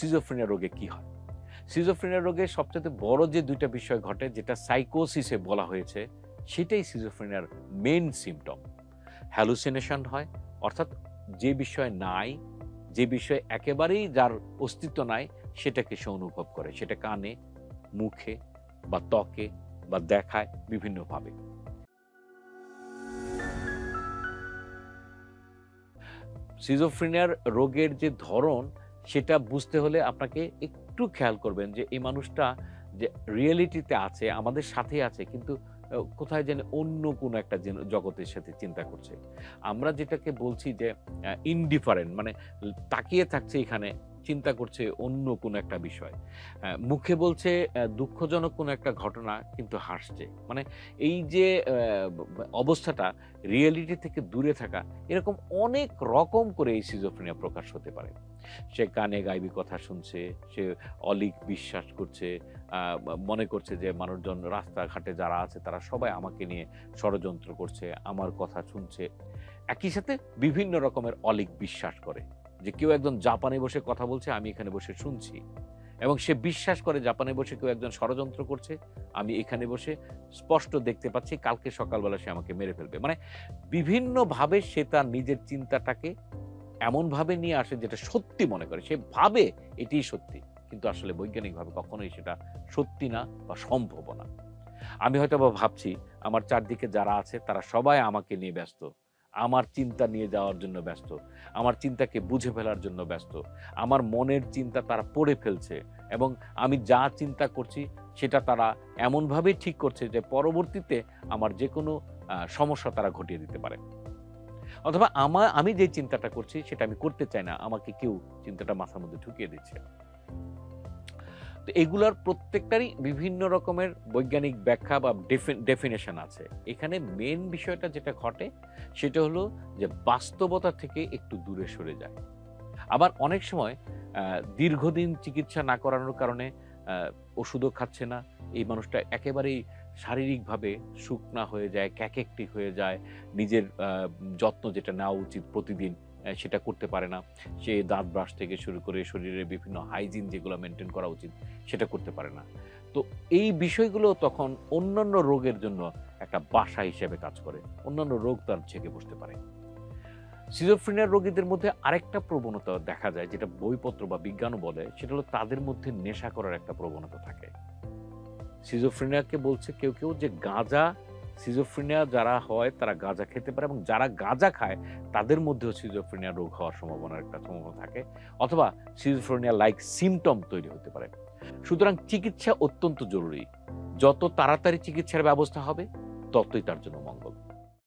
Schizophrenia রোগে কি হয়? সিজোফ্রেনিয়া রোগে সবচেয়ে বড় যে ২ টা বিষয় ঘটে যেটা সাইকোসিসে বলা হয়েছে, সেটাই সিজোফ্রেনিয়ার মেইন সিম্পটম। হ্যালুসিনেশন হয়, অর্থাৎ যে বিষয় নাই, যে বিষয় একেবারেই যার অস্তিত্ব নাই, সেটাকে সে অনুভব করে। সেটা কানে, মুখে বা ত্বকে বা দেখায় বিভিন্নভাবে। সিজোফ্রেনিয়ার রোগের যে ধরন, সেটা বুঝতে হলে আপনাকে একটু খেয়াল করবেন যে এই মানুষটা যে রিয়েলিটিতে আছে, আমাদের সাথেই আছে কিন্তু কোথায় যেন অন্য কোনো একটা জগতের সাথে চিন্তা করছে। আমরা যেটাকে বলছি যে ইনডিফারেন্ট মানে তাকিয়ে থাকছে এখানে, চিন্তা করছে অন্য কোনো একটা বিষয়। মুখে বলছে দুঃখজনক কোনো একটা ঘটনা কিন্তু হাসছে। মানে এই যে অবস্থাটা রিয়েলিটি থেকে দূরে থাকা, এরকম অনেক রকম করে এই সিজোফ্রেনিয়া প্রকাশ হতে পারে। সে কানে গায়েবী কথা শুনছে, সে অলীক বিশ্বাস করছে, মনে করছে যে মানুষজন রাস্তাঘাটে যারা আছে তারা সবাই আমাকে নিয়ে ষড়যন্ত্র করছে, আমার কথা শুনছে। একই সাথে বিভিন্ন রকমের অলীক বিশ্বাস করে। যে কেউ একজন জাপানে বসে কথা বলছে, আমি এখানে বসে শুনছি। এবং সে বিশ্বাস করে জাপানে বসে কেউ একজন ষড়যন্ত্র করছে, আমি এখানে বসে স্পষ্ট দেখতে পাচ্ছি কালকে সকালবেলা সে আমাকে মেরে ফেলবে। মানে বিভিন্নভাবে সে তার নিজের চিন্তাটাকে এমনভাবে নিয়ে আসে যেটা সত্যি মনে করে। সে ভাবে এটিই সত্যি। কিন্তু আসলে বৈজ্ঞানিকভাবে কখনোই সেটা সত্যি না বা সম্ভবও না। আমি হয়তোবা ভাবছি আমার চারদিকে যারা আছে তারা সবাই আমাকে নিয়ে ব্যস্ত। আমার চিন্তা নিয়ে যাওয়ার জন্য ব্যস্ত। আমার চিন্তাকে বুঝে ফেলার জন্য ব্যস্ত। আমার মনের চিন্তা তারা পড়ে ফেলছে এবং আমি যা চিন্তা করছি সেটা তারা এমনভাবেই ঠিক করছে যে পরবর্তীতে আমার যেকোনো সমস্যা তারা ঘটিয়ে দিতে পারে। অথবা আমি যে চিন্তাটা করছি সেটা আমি করতে চাই না। আমাকে কেউ চিন্তাটা মাথার মধ্যে ঢুকিয়ে দিচ্ছে। তো এগুলার প্রত্যেকটারই বিভিন্ন রকমের বৈজ্ঞানিক ব্যাখ্যা বা ডেফিনিশন আছে। এখানে মেইন বিষয়টা যেটা ঘটে সেটা হলো যে বাস্তবতা থেকে একটু দূরে সরে যায়। আবার অনেক সময় আ দীর্ঘদিন চিকিৎসা না করানোর কারণে আ ওষুধও খাচ্ছে না। এই মানুষটা একেবারেই শারীরিকভাবে শুকনা হয়ে যায়, ক্যাকেকটি হয়ে যায়। নিজের যত্ন যেটা নেওয়া উচিত প্রতিদিন সেটা করতে পারে না। সে দাঁত ব্রাশ থেকে শুরু করে শরীরের বিভিন্ন হাইজিন যেগুলো মেইনটেইন করা উচিত সেটা করতে পারে না। তো এই বিষয়গুলো তখন অন্যান্য রোগের জন্য একটা বাসা হিসেবে কাজ করে। অন্যান্য রোগ তার জেগে বসতে পারে। সিজোফ্রেনিয়া রোগীদের মধ্যে আরেকটা প্রবণতা দেখা যায় যেটা বইপত্র বা বিজ্ঞানও বলে সেটা হলো তাদের মধ্যে নেশা করার একটা প্রবণতা থাকে। সিজোফ্রেনিয়াকে বলছে কেউ যে গাঁজা সিজোফ্রেনিয়া যারা হয় তারা গাঁজা খেতে পারে এবং যারা গাঁজা খায় তাদের মধ্যেও সিজোফ্রেনিয়া রোগ হওয়ার সম্ভাবনা থাকে অথবা সিজোফ্রেনিয়া লাইক সিম্পটম তৈরি হতে পারে। সুতরাং চিকিৎসা অত্যন্ত জরুরি। যত তাড়াতাড়ি চিকিৎসার ব্যবস্থা হবে ততই তার জন্য মঙ্গল।